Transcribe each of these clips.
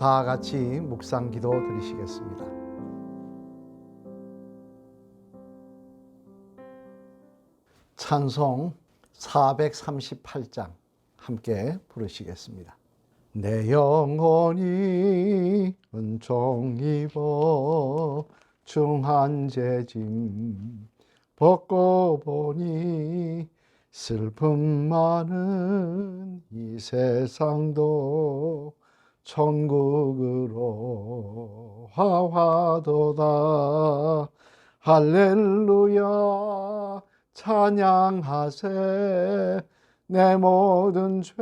다 같이 묵상 기도 드리시겠습니다. 찬송 438장 함께 부르시겠습니다. 내 영혼이 은총 입어 중한 죄짐 벗고 보니 슬픔 많은 이 세상도 천국으로 화화도다. 할렐루야 찬양하세. 내 모든 죄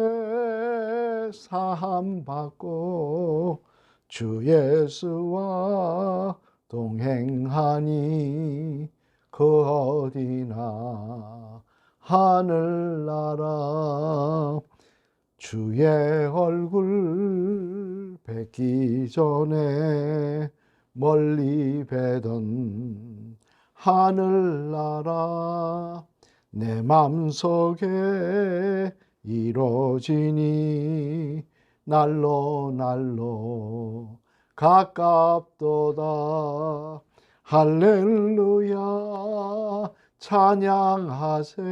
사함 받고 주 예수와 동행하니 그 어디나 하늘나라. 주의 얼굴 뵙기 전에 멀리 뵈던 하늘나라. 내 맘속에 이루어지니 날로 날로 가깝도다. 할렐루야 찬양하세.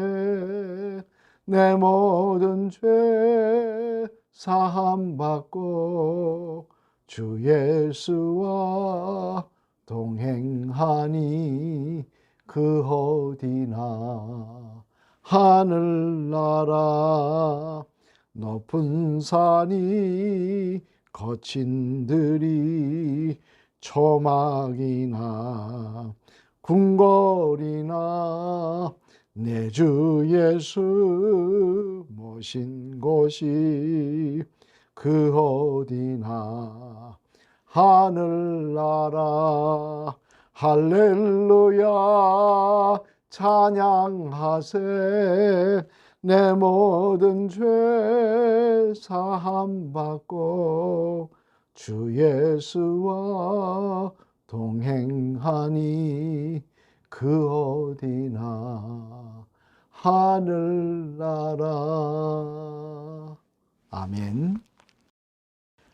내 모든 죄 사함 받고 주 예수와 동행하니 그 어디나 하늘나라. 높은 산이 거친 들이 초막이나 궁궐이나 내 주 예수 모신 곳이 그 어디나 하늘나라. 할렐루야 찬양하세. 내 모든 죄 사함 받고 주 예수와 동행하니 그 어디나 하늘나라. 아멘.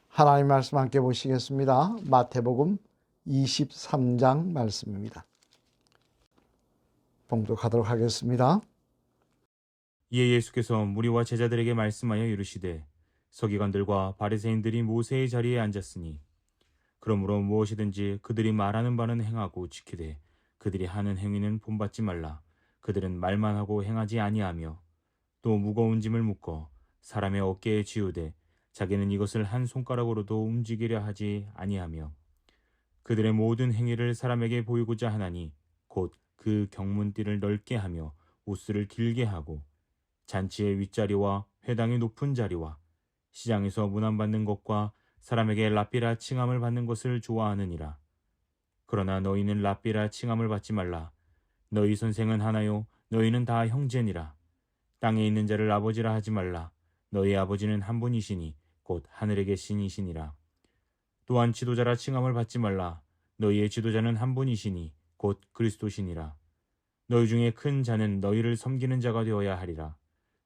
하나님 말씀 함께 보시겠습니다. 마태복음 23장 말씀입니다. 봉독하도록 하겠습니다. 이에 예수께서 무리와 제자들에게 말씀하여 이르시되 서기관들과 바리새인들이 모세의 자리에 앉았으니 그러므로 무엇이든지 그들이 말하는 바는 행하고 지키되 그들이 하는 행위는 본받지 말라. 그들은 말만 하고 행하지 아니하며 또 무거운 짐을 묶어 사람의 어깨에 지우되 자기는 이것을 한 손가락으로도 움직이려 하지 아니하며 그들의 모든 행위를 사람에게 보이고자 하나니 곧 그 경문띠를 넓게 하며 옷수를 길게 하고 잔치의 윗자리와 회당의 높은 자리와 시장에서 문안받는 것과 사람에게 랍비라 칭함을 받는 것을 좋아하느니라. 그러나 너희는 랍비라 칭함을 받지 말라. 너희 선생은 하나요 너희는 다 형제니라. 땅에 있는 자를 아버지라 하지 말라. 너희 아버지는 한 분이시니 곧 하늘에 계신 이시니라. 또한 지도자라 칭함을 받지 말라. 너희의 지도자는 한 분이시니 곧 그리스도시니라. 너희 중에 큰 자는 너희를 섬기는 자가 되어야 하리라.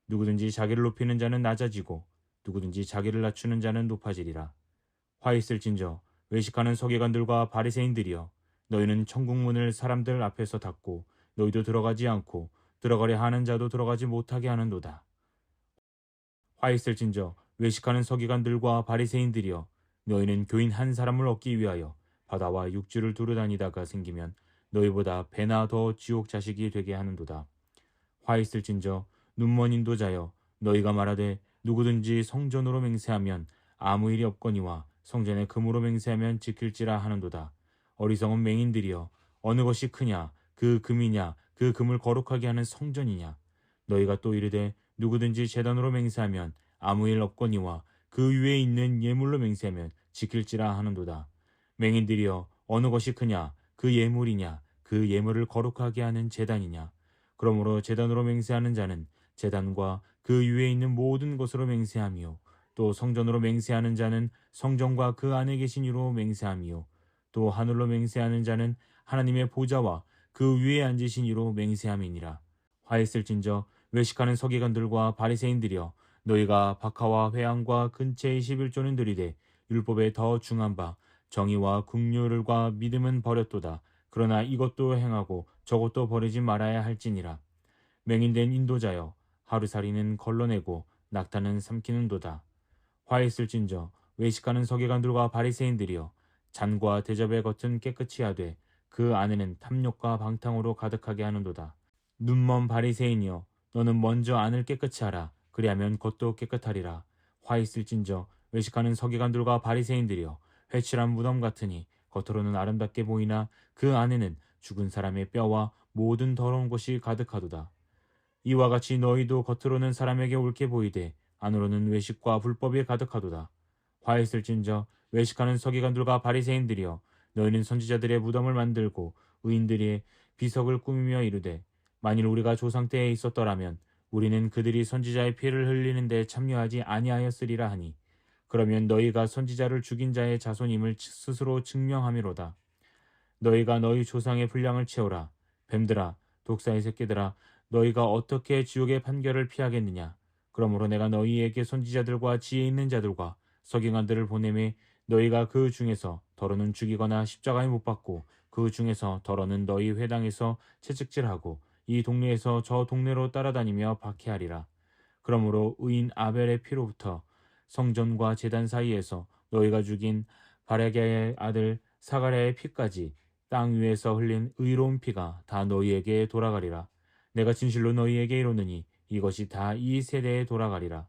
누구든지 자기를 높이는 자는 낮아지고 누구든지 자기를 낮추는 자는 높아지리라. 화 있을진저 외식하는 서기관들과 바리새인들이여, 너희는 천국문을 사람들 앞에서 닫고 너희도 들어가지 않고 들어가려 하는 자도 들어가지 못하게 하는도다. 화 있을진저 외식하는 서기관들과 바리새인들이여, 너희는 교인 한 사람을 얻기 위하여 바다와 육지를 두루다니다가 생기면 너희보다 배나 더 지옥 자식이 되게 하는도다. 화 있을진저 눈먼 인도자여, 너희가 말하되 누구든지 성전으로 맹세하면 아무 일이 없거니와 성전에 금으로 맹세하면 지킬지라 하는도다. 어리석은 맹인들이여, 어느 것이 크냐, 그 금이냐, 그 금을 거룩하게 하는 성전이냐. 너희가 또 이르되 누구든지 제단으로 맹세하면 아무 일 없거니와 그 위에 있는 예물로 맹세하면 지킬지라 하는도다. 맹인들이여, 어느 것이 크냐, 그 예물이냐, 그 예물을 거룩하게 하는 제단이냐. 그러므로 제단으로 맹세하는 자는 제단과 그 위에 있는 모든 것으로 맹세하며, 또 성전으로 맹세하는 자는 성전과 그 안에 계신 이로 맹세하며, 또 하늘로 맹세하는 자는 하나님의 보좌와 그 위에 앉으신 이로 맹세함이니라. 화했을진저 외식하는 서기관들과 바리새인들이여, 너희가 박하와 회향과 근처의 11조는 들이되 율법에 더 중한 바 정의와 긍휼과 믿음은 버렸도다. 그러나 이것도 행하고 저것도 버리지 말아야 할지니라. 맹인된 인도자여, 하루살이는 걸러내고 낙타는 삼키는도다. 화 있을진저 외식하는 서기관들과 바리새인들이여, 잔과 대접의 겉은 깨끗이 하되 그 안에는 탐욕과 방탕으로 가득하게 하는도다. 눈먼 바리새인이여, 너는 먼저 안을 깨끗이 하라. 그리하면 겉도 깨끗하리라. 화 있을진저 외식하는 서기관들과 바리새인들이여, 회칠한 무덤 같으니 겉으로는 아름답게 보이나 그 안에는 죽은 사람의 뼈와 모든 더러운 것이 가득하도다. 이와 같이 너희도 겉으로는 사람에게 옳게 보이되 안으로는 외식과 불법이 가득하도다. 화 있을진저 외식하는 서기관들과 바리새인들이여, 너희는 선지자들의 무덤을 만들고 의인들의 비석을 꾸미며 이르되, 만일 우리가 조상 때에 있었더라면 우리는 그들이 선지자의 피를 흘리는 데 참여하지 아니하였으리라 하니, 그러면 너희가 선지자를 죽인 자의 자손임을 스스로 증명함이로다. 너희가 너희 조상의 분량을 채우라. 뱀들아, 독사의 새끼들아, 너희가 어떻게 지옥의 판결을 피하겠느냐? 그러므로 내가 너희에게 선지자들과 지혜 있는 자들과 서기관들을 보내매 너희가 그 중에서 더러는 죽이거나 십자가에 못 박고 그 중에서 더러는 너희 회당에서 채찍질하고 이 동네에서 저 동네로 따라다니며 박해하리라. 그러므로 의인 아벨의 피로부터 성전과 제단 사이에서 너희가 죽인 바라게의 아들 사가랴의 피까지 땅 위에서 흘린 의로운 피가 다 너희에게 돌아가리라. 내가 진실로 너희에게 이르노니 이것이 다 이 세대에 돌아가리라.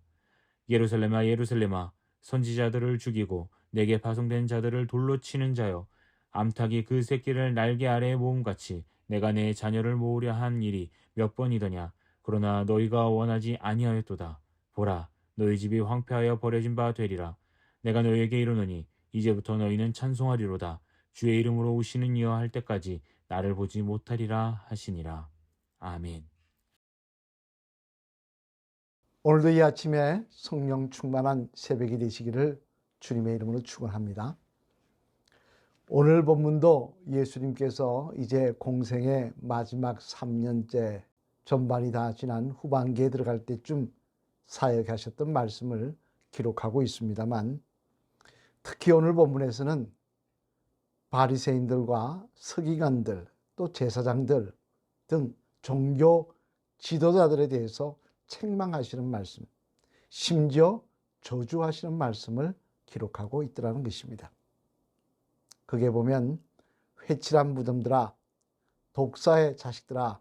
예루살렘아, 예루살렘아, 선지자들을 죽이고 내게 파송된 자들을 돌로 치는 자여, 암탉이 그 새끼를 날개 아래에 모음같이 내가 내 자녀를 모으려 한 일이 몇 번이더냐. 그러나 너희가 원하지 아니하였도다. 보라, 너희 집이 황폐하여 버려진 바 되리라. 내가 너희에게 이르노니 이제부터 너희는 찬송하리로다. 주의 이름으로 오시는 이여 할 때까지 나를 보지 못하리라 하시니라. 아멘. 오늘도 이 아침에 성령 충만한 새벽이 되시기를 주님의 이름으로 축원합니다. 오늘 본문도 예수님께서 이제 공생의 마지막 3년째 전반이 다 지난 후반기에 들어갈 때쯤 사역하셨던 말씀을 기록하고 있습니다만, 특히 오늘 본문에서는 바리새인들과 서기관들, 또 제사장들 등 종교 지도자들에 대해서 책망하시는 말씀, 심지어 저주하시는 말씀을 기록하고 있더라는 것입니다. 그게 보면 회칠한 무덤들아, 독사의 자식들아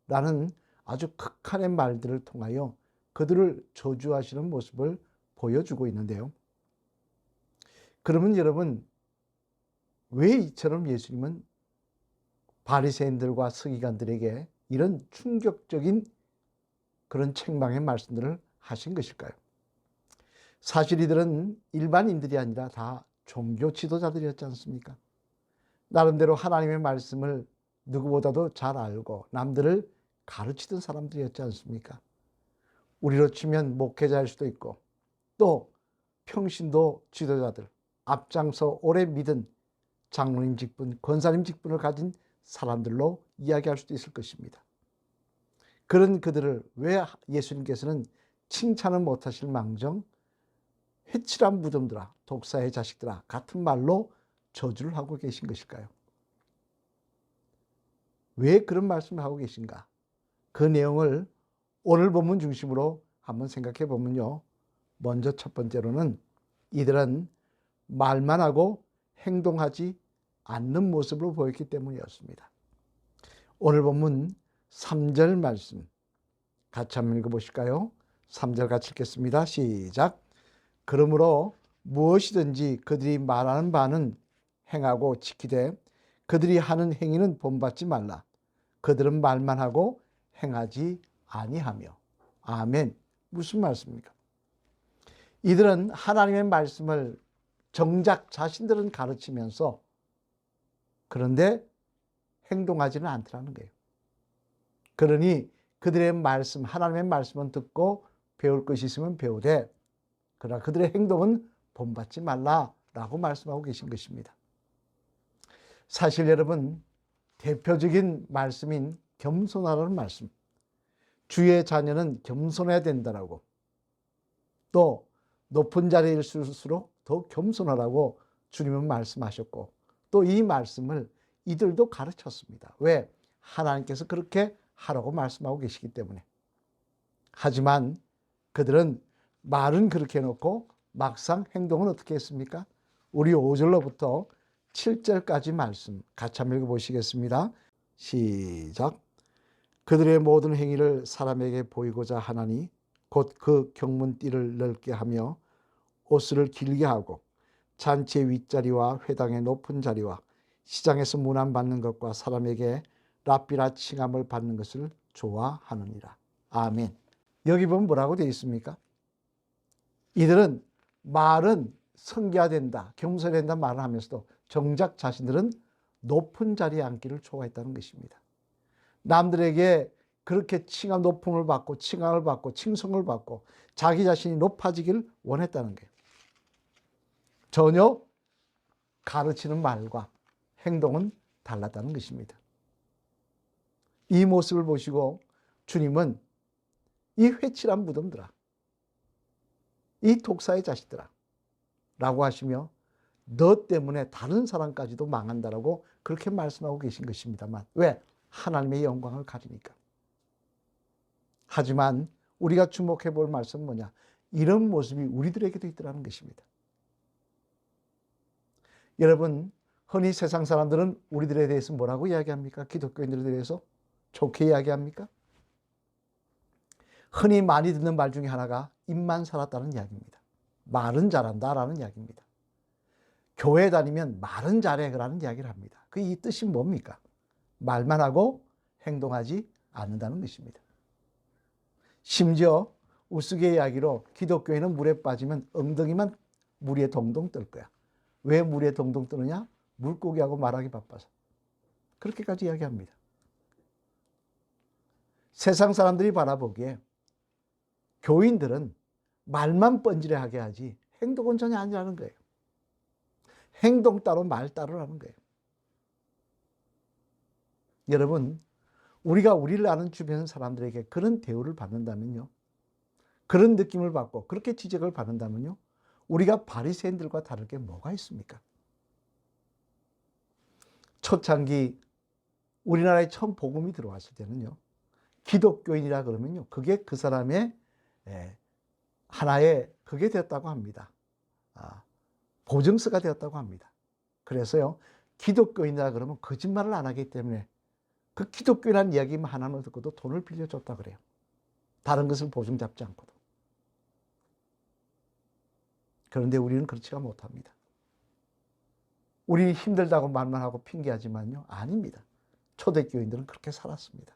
라는 아주 극한의 말들을 통하여 그들을 저주하시는 모습을 보여주고 있는데요. 그러면 여러분, 왜 이처럼 예수님은 바리새인들과 서기관들에게 이런 충격적인 그런 책망의 말씀들을 하신 것일까요? 사실 이들은 일반인들이 아니라 다 종교 지도자들이었지 않습니까? 나름대로 하나님의 말씀을 누구보다도 잘 알고 남들을 가르치던 사람들이었지 않습니까? 우리로 치면 목회자일 수도 있고, 또 평신도 지도자들, 앞장서 오래 믿은 장로님 직분, 권사님 직분을 가진 사람들로 이야기할 수도 있을 것입니다. 그런 그들을 왜 예수님께서는 칭찬을 못하실 망정 회칠한 무덤들아, 독사의 자식들아 같은 말로 저주를 하고 계신 것일까요? 왜 그런 말씀을 하고 계신가? 그 내용을 오늘 본문 중심으로 한번 생각해 보면요. 먼저 첫 번째로는 이들은 말만 하고 행동하지 않는 모습으로 보였기 때문이었습니다. 오늘 본문 3절 말씀 같이 한번 읽어보실까요? 3절 같이 읽겠습니다. 시작. 그러므로 무엇이든지 그들이 말하는 바는 행하고 지키되 그들이 하는 행위는 본받지 말라. 그들은 말만 하고 행하지 아니하며. 아멘. 무슨 말씀입니까? 이들은 하나님의 말씀을 정작 자신들은 가르치면서 그런데 행동하지는 않더라는 거예요. 그러니 그들의 말씀, 하나님의 말씀은 듣고 배울 것이 있으면 배우되, 그러나 그들의 행동은 본받지 말라라고 말씀하고 계신 것입니다. 사실 여러분, 대표적인 말씀인 겸손하라는 말씀, 주의 자녀는 겸손해야 된다라고, 또 높은 자리에 있을수록 더 겸손하라고 주님은 말씀하셨고 또 이 말씀을 이들도 가르쳤습니다. 왜? 하나님께서 그렇게 하라고 말씀하고 계시기 때문에. 하지만 그들은 말은 그렇게 해놓고 막상 행동은 어떻게 했습니까? 우리 5절로부터 7절까지 말씀 같이 한번 읽어보시겠습니다. 시작. 그들의 모든 행위를 사람에게 보이고자 하나니 곧 그 경문띠를 넓게 하며 옷을 길게 하고 잔치의 윗자리와 회당의 높은 자리와 시장에서 문안받는 것과 사람에게 랍비라 칭함을 받는 것을 좋아하느니라. 아멘. 여기 보면 뭐라고 되어 있습니까? 이들은 말은 성겨야 된다, 겸손해야 된다 말을 하면서도 정작 자신들은 높은 자리에 앉기를 좋아했다는 것입니다. 남들에게 그렇게 칭함, 높음을 받고 칭함을 받고 칭송을 받고 자기 자신이 높아지길 원했다는 거예요. 전혀 가르치는 말과 행동은 달랐다는 것입니다. 이 모습을 보시고 주님은 이 회칠한 무덤들아, 이 독사의 자식들아 라고 하시며 너 때문에 다른 사람까지도 망한다라고 그렇게 말씀하고 계신 것입니다만 왜? 하나님의 영광을 가리니까. 하지만 우리가 주목해 볼 말씀은 뭐냐? 이런 모습이 우리들에게도 있더라는 것입니다. 여러분, 흔히 세상 사람들은 우리들에 대해서 뭐라고 이야기합니까? 기독교인들에 대해서 좋게 이야기합니까? 흔히 많이 듣는 말 중에 하나가 입만 살았다는 이야기입니다. 말은 잘한다라는 이야기입니다. 교회 다니면 말은 잘해 라는 이야기를 합니다. 그 이 뜻이 뭡니까? 말만 하고 행동하지 않는다는 것입니다. 심지어 우스개 이야기로 기독교인은 물에 빠지면 엉덩이만 물에 동동 뜰 거야. 왜 물에 동동 뜨느냐? 물고기하고 말하기 바빠서. 그렇게까지 이야기합니다. 세상 사람들이 바라보기에 교인들은 말만 뻔질하게 하지 행동은 전혀 아니라는 거예요. 행동 따로 말 따로라는 거예요. 여러분, 우리가 우리를 아는 주변 사람들에게 그런 대우를 받는다면요, 그런 느낌을 받고 그렇게 지적을 받는다면요, 우리가 바리새인들과 다를 게 뭐가 있습니까? 초창기 우리나라에 처음 복음이 들어왔을 때는요, 기독교인이라 그러면요, 그게 그 사람의 하나의 그게 되었다고 합니다. 보증서가 되었다고 합니다. 그래서요, 기독교인이라 그러면 거짓말을 안 하기 때문에 그 기독교라는 이야기만 하나만 듣고도 돈을 빌려줬다 그래요. 다른 것을 보증 잡지 않고도. 그런데 우리는 그렇지가 못합니다. 우리 힘들다고 말만 하고 핑계하지만요, 아닙니다. 초대교인들은 그렇게 살았습니다.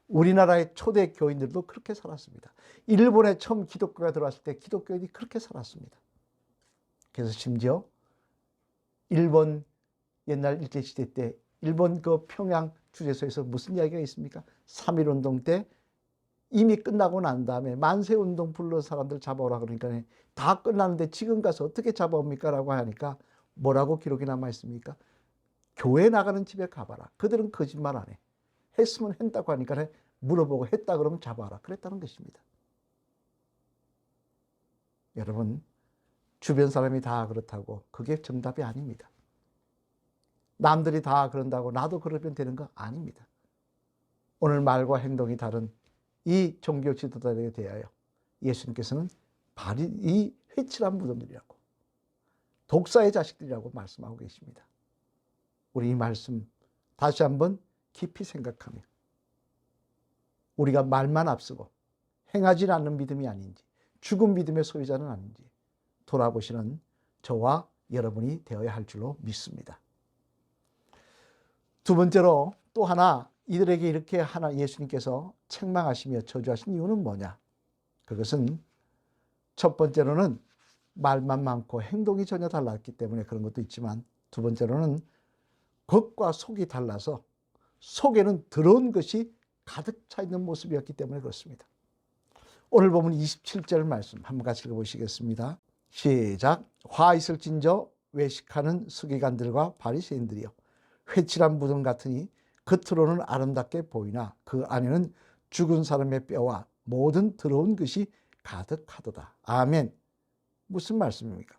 우리나라의 초대교인들도 그렇게 살았습니다. 일본에 처음 기독교가 들어왔을 때 기독교인이 그렇게 살았습니다. 그래서 심지어 일본 옛날 일제시대 때 일본 그 평양 주재소에서 무슨 이야기가 있습니까? 3.1운동 때 이미 끝나고 난 다음에 만세운동 불러 사람들 잡아오라 그러니까 다 끝났는데 지금 가서 어떻게 잡아옵니까? 라고 하니까 뭐라고 기록이 남아 있습니까? 교회 나가는 집에 가봐라. 그들은 거짓말 안 해. 했으면 했다고 하니까 물어보고 했다 그러면 잡아라. 그랬다는 것입니다. 여러분, 주변 사람이 다 그렇다고 그게 정답이 아닙니다. 남들이 다 그런다고 나도 그러면 되는 거 아닙니다. 오늘 말과 행동이 다른 이 종교 지도자들에 대하여 예수님께서는 이 회칠한 무덤들이라고, 독사의 자식들이라고 말씀하고 계십니다. 우리 이 말씀 다시 한번 깊이 생각하며 우리가 말만 앞서고 행하지 않는 믿음이 아닌지, 죽은 믿음의 소유자는 아닌지 돌아보시는 저와 여러분이 되어야 할 줄로 믿습니다. 두 번째로 또 하나, 이들에게 이렇게 하나 예수님께서 책망하시며 저주하신 이유는 뭐냐? 그것은 첫 번째로는 말만 많고 행동이 전혀 달랐기 때문에 그런 것도 있지만, 두 번째로는 겉과 속이 달라서 속에는 더러운 것이 가득 차 있는 모습이었기 때문에 그렇습니다. 오늘 보면 27절 말씀 한번 같이 읽어보시겠습니다. 시작. 화 있을진저 외식하는 서기관들과 바리새인들이여, 회칠한 무덤 같으니 겉으로는 아름답게 보이나 그 안에는 죽은 사람의 뼈와 모든 더러운 것이 가득하도다. 아멘. 무슨 말씀입니까?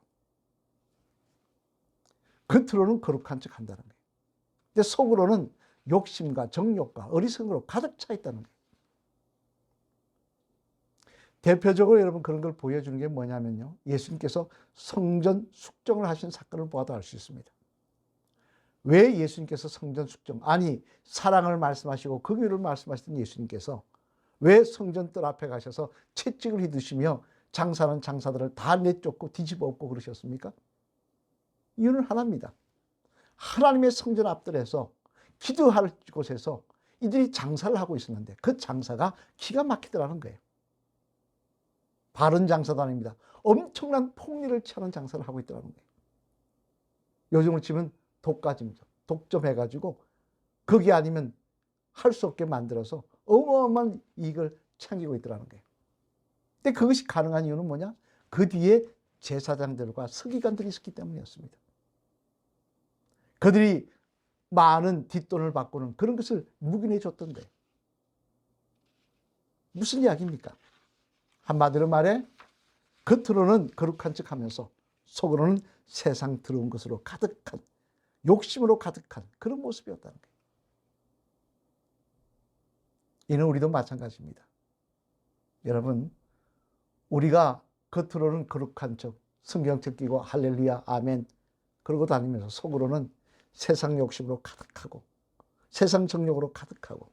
겉으로는 거룩한 척 한다는 거예요. 근데 속으로는 욕심과 정욕과 어리석음으로 가득 차 있다는 거예요. 대표적으로 여러분 그런 걸 보여주는 게 뭐냐면요. 예수님께서 성전 숙정을 하신 사건을 보아도 알 수 있습니다. 왜 예수님께서 성전 숙정, 아니 사랑을 말씀하시고 긍휼을 말씀하시던 예수님께서 왜 성전 뜰 앞에 가셔서 채찍을 휘두시며 장사하는 장사들을 다 내쫓고 뒤집어 엎고 그러셨습니까? 이유는 하나입니다. 하나님의 성전 앞들에서 기도할 곳에서 이들이 장사를 하고 있었는데 그 장사가 기가 막히더라는 거예요. 바른 장사도 아닙니다. 엄청난 폭리를 취하는 장사를 하고 있더라는 거예요. 요즘으로 치면 독가짐이죠. 독점해가지고 거기 아니면 할 수 없게 만들어서 어마어마한 이익을 챙기고 있더라는 거예요. 근데 그것이 가능한 이유는 뭐냐? 그 뒤에 제사장들과 서기관들이 있었기 때문이었습니다. 그들이 많은 뒷돈을 받고는 그런 것을 묵인해 줬던데 무슨 이야기입니까? 한마디로 말해 겉으로는 거룩한 척하면서 속으로는 세상 더러운 것으로 가득한, 욕심으로 가득한 그런 모습이었다는 거예요. 이는 우리도 마찬가지입니다. 여러분, 우리가 겉으로는 거룩한 척 성경책 끼고 할렐루야 아멘 그러고 다니면서 속으로는 세상 욕심으로 가득하고 세상 정욕으로 가득하고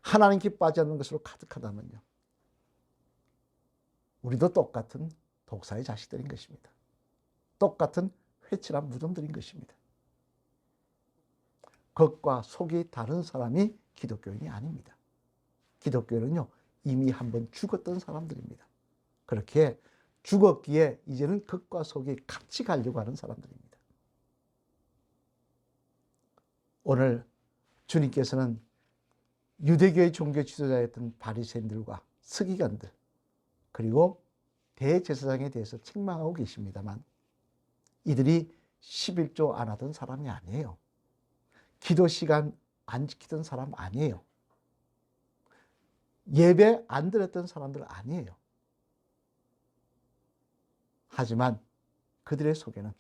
하나님 기뻐하지 않는 것으로 가득하다면요, 우리도 똑같은 독사의 자식들인 것입니다. 똑같은 회칠한 무덤들인 것입니다. 겉과 속이 다른 사람이 기독교인이 아닙니다. 기독교인은요, 이미 한번 죽었던 사람들입니다. 그렇게 죽었기에 이제는 겉과 속이 같이 가려고 하는 사람들입니다. 오늘 주님께서는 유대교의 종교 지도자였던 바리새인들과 서기관들 그리고 대제사장에 대해서 책망하고 계십니다만 이들이 11조 안 하던 사람이 아니에요. 기도 시간 안 지키던 사람 아니에요. 예배 안 드렸던 사람들 아니에요. 하지만 그들의 속에는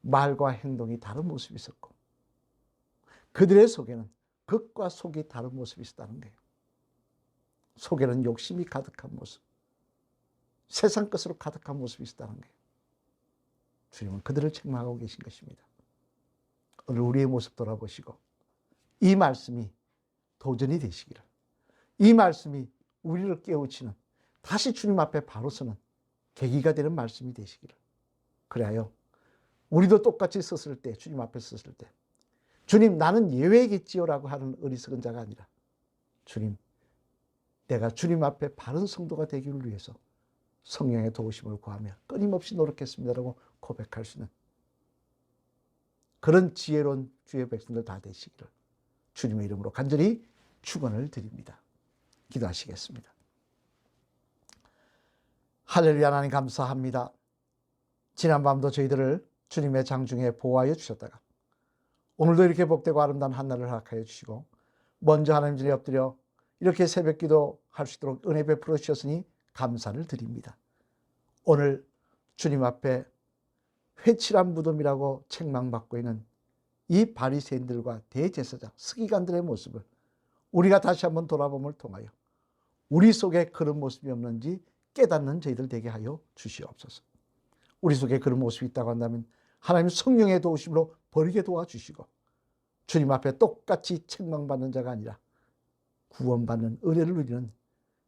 말과 행동이 다른 모습이 있었고 그들의 속에는 겉과 속이 다른 모습이 있었다는 거예요. 속에는 욕심이 가득한 모습, 세상 것으로 가득한 모습이 있었다는 거예요. 주님은 그들을 책망하고 계신 것입니다. 오늘 우리의 모습 돌아보시고 이 말씀이 도전이 되시기를, 이 말씀이 우리를 깨우치는, 다시 주님 앞에 바로 서는 계기가 되는 말씀이 되시기를, 그래요 우리도 똑같이 섰을 때, 주님 앞에 섰을 때 주님 나는 예외겠지요 라고 하는 어리석은 자가 아니라 주님 내가 주님 앞에 바른 성도가 되기를 위해서 성령의 도우심을 구하며 끊임없이 노력했습니다라고 고백할 수 있는 그런 지혜로운 주의 백성들 다 되시기를 주님의 이름으로 간절히 축원을 드립니다. 기도하시겠습니다. 할렐루야. 하나님 감사합니다. 지난밤도 저희들을 주님의 장중에 보호하여 주셨다가 오늘도 이렇게 복되고 아름다운 한날을 허락하여 주시고 먼저 하나님 전에 엎드려 이렇게 새벽기도 할 수 있도록 은혜 베풀어 주셨으니 감사를 드립니다. 오늘 주님 앞에 회칠한 무덤이라고 책망받고 있는 이 바리새인들과 대제사장, 서기관들의 모습을 우리가 다시 한번 돌아봄을 통하여 우리 속에 그런 모습이 없는지 깨닫는 저희들 되게 하여 주시옵소서. 우리 속에 그런 모습이 있다고 한다면 하나님 성령의 도우심으로 버리게 도와주시고 주님 앞에 똑같이 책망받는 자가 아니라 구원받는 은혜를 누리는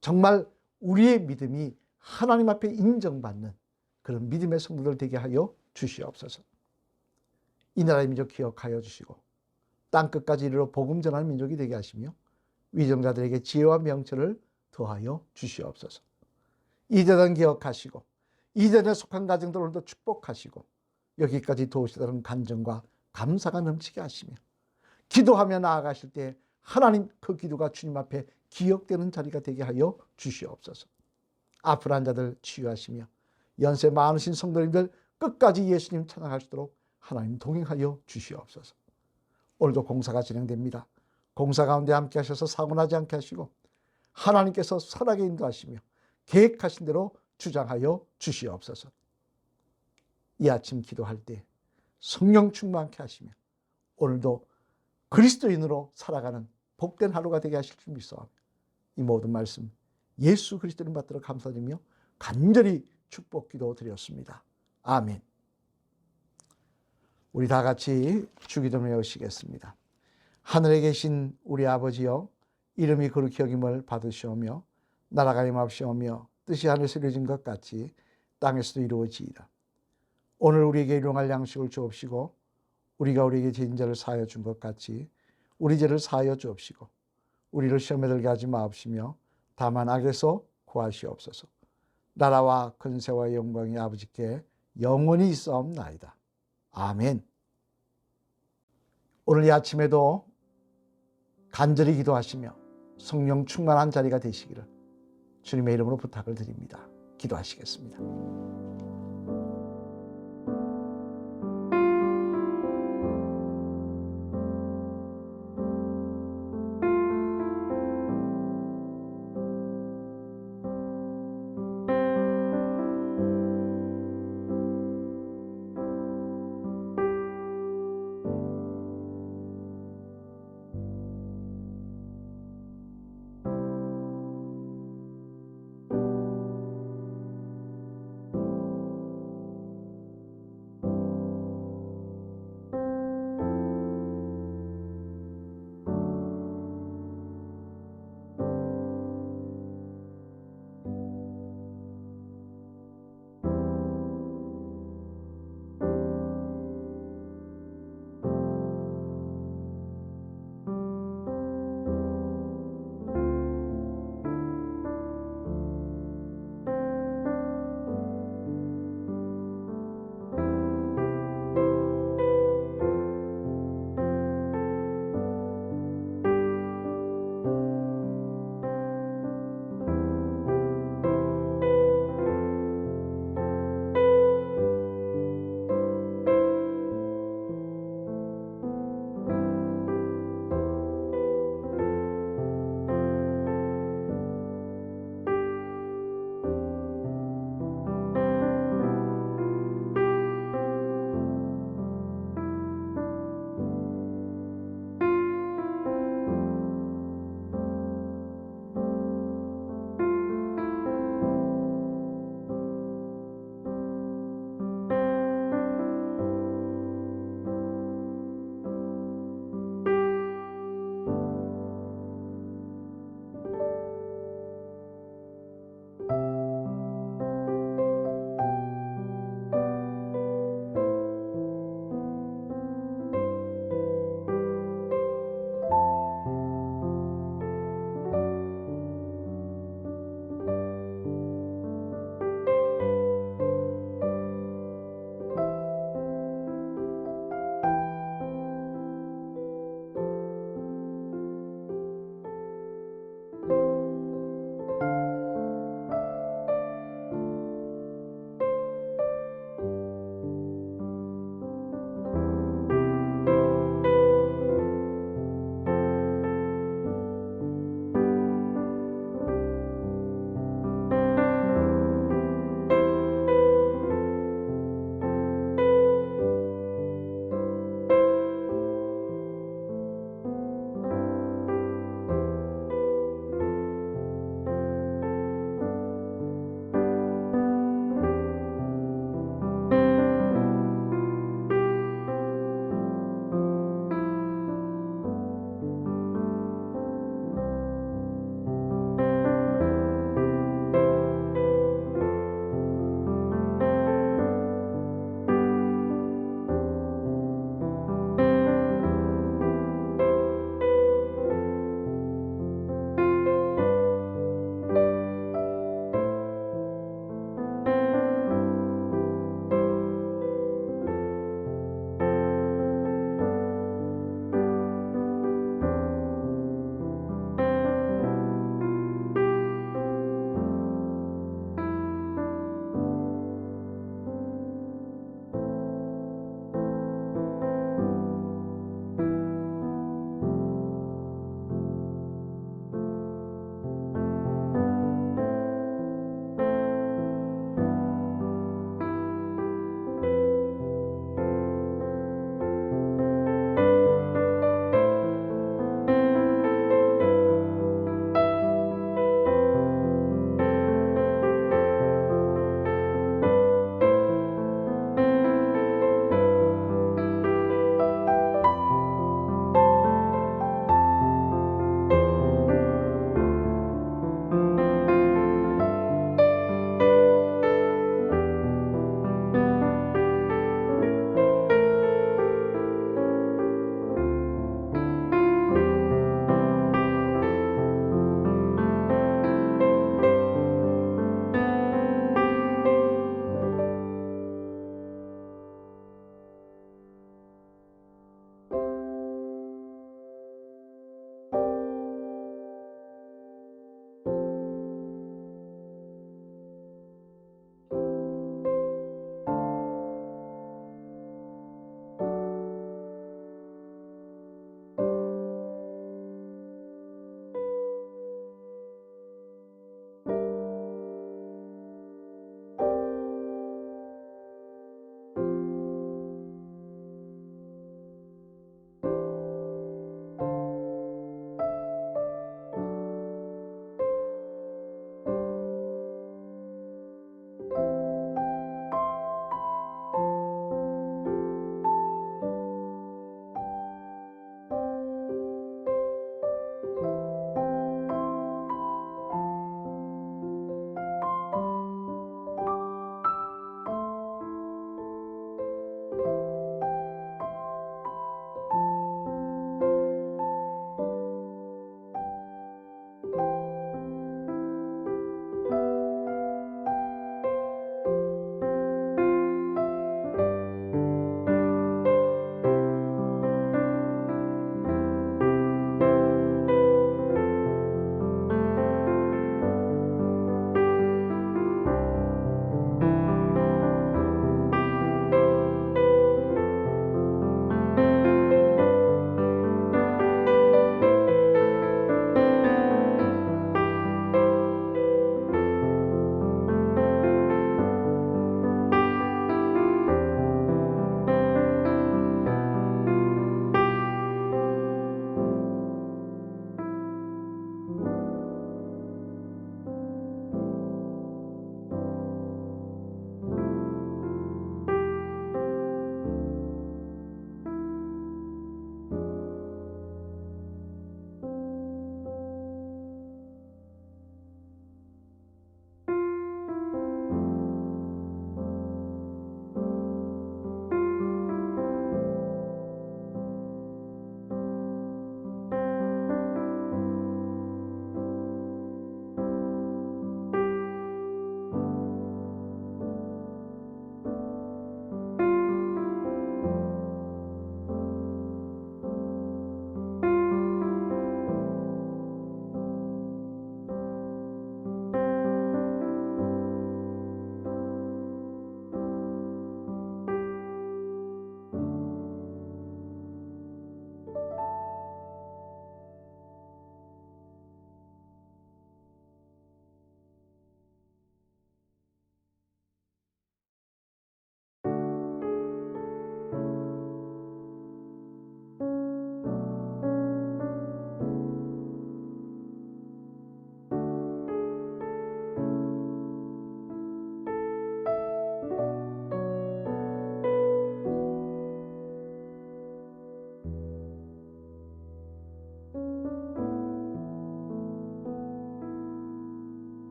정말 우리의 믿음이 하나님 앞에 인정받는 그런 믿음의 성도들 되게 하여 주시옵소서. 이 나라의 민족 기억하여 주시고 땅끝까지 이르러 복음 전하는 민족이 되게 하시며 위정자들에게 지혜와 명철을 더하여 주시옵소서. 이제는 기억하시고 이전에 속한 가정들 오늘도 축복하시고 여기까지 도우시다는 간정과 감사가 넘치게 하시며 기도하며 나아가실 때 하나님 그 기도가 주님 앞에 기억되는 자리가 되게 하여 주시옵소서. 아프한 자들 치유하시며 연세 많으신 성도님들 끝까지 예수님 찬양할 수 있도록 하나님 동행하여 주시옵소서. 오늘도 공사가 진행됩니다. 공사 가운데 함께 하셔서 사고 나지 않게 하시고 하나님께서 선하게 인도하시며 계획하신 대로 주장하여 주시옵소서. 이 아침 기도할 때 성령 충만케 하시며 오늘도 그리스도인으로 살아가는 복된 하루가 되게 하실 줄 믿사오며 이 모든 말씀 예수 그리스도를 받들어 감사드리며 간절히 축복 기도 드렸습니다. 아멘. 우리 다 같이 주기도문을 외우시겠습니다. 하늘에 계신 우리 아버지여, 이름이 거룩히 여김을 받으시오며 나라가 임하시오며 뜻이 하늘에서 이루어진 것 같이 땅에서도 이루어지이다. 오늘 우리에게 일용할 양식을 주옵시고 우리가 우리에게 죄인 자를 사하여 준 것 같이 우리 죄를 사하여 주옵시고 우리를 시험에 들게 하지 마옵시며 다만 악에서 구하시옵소서. 나라와 권세와 영광이 아버지께 영원히 있사옵나이다. 아멘. 오늘 이 아침에도 간절히 기도하시며 성령 충만한 자리가 되시기를 주님의 이름으로 부탁을 드립니다. 기도하시겠습니다.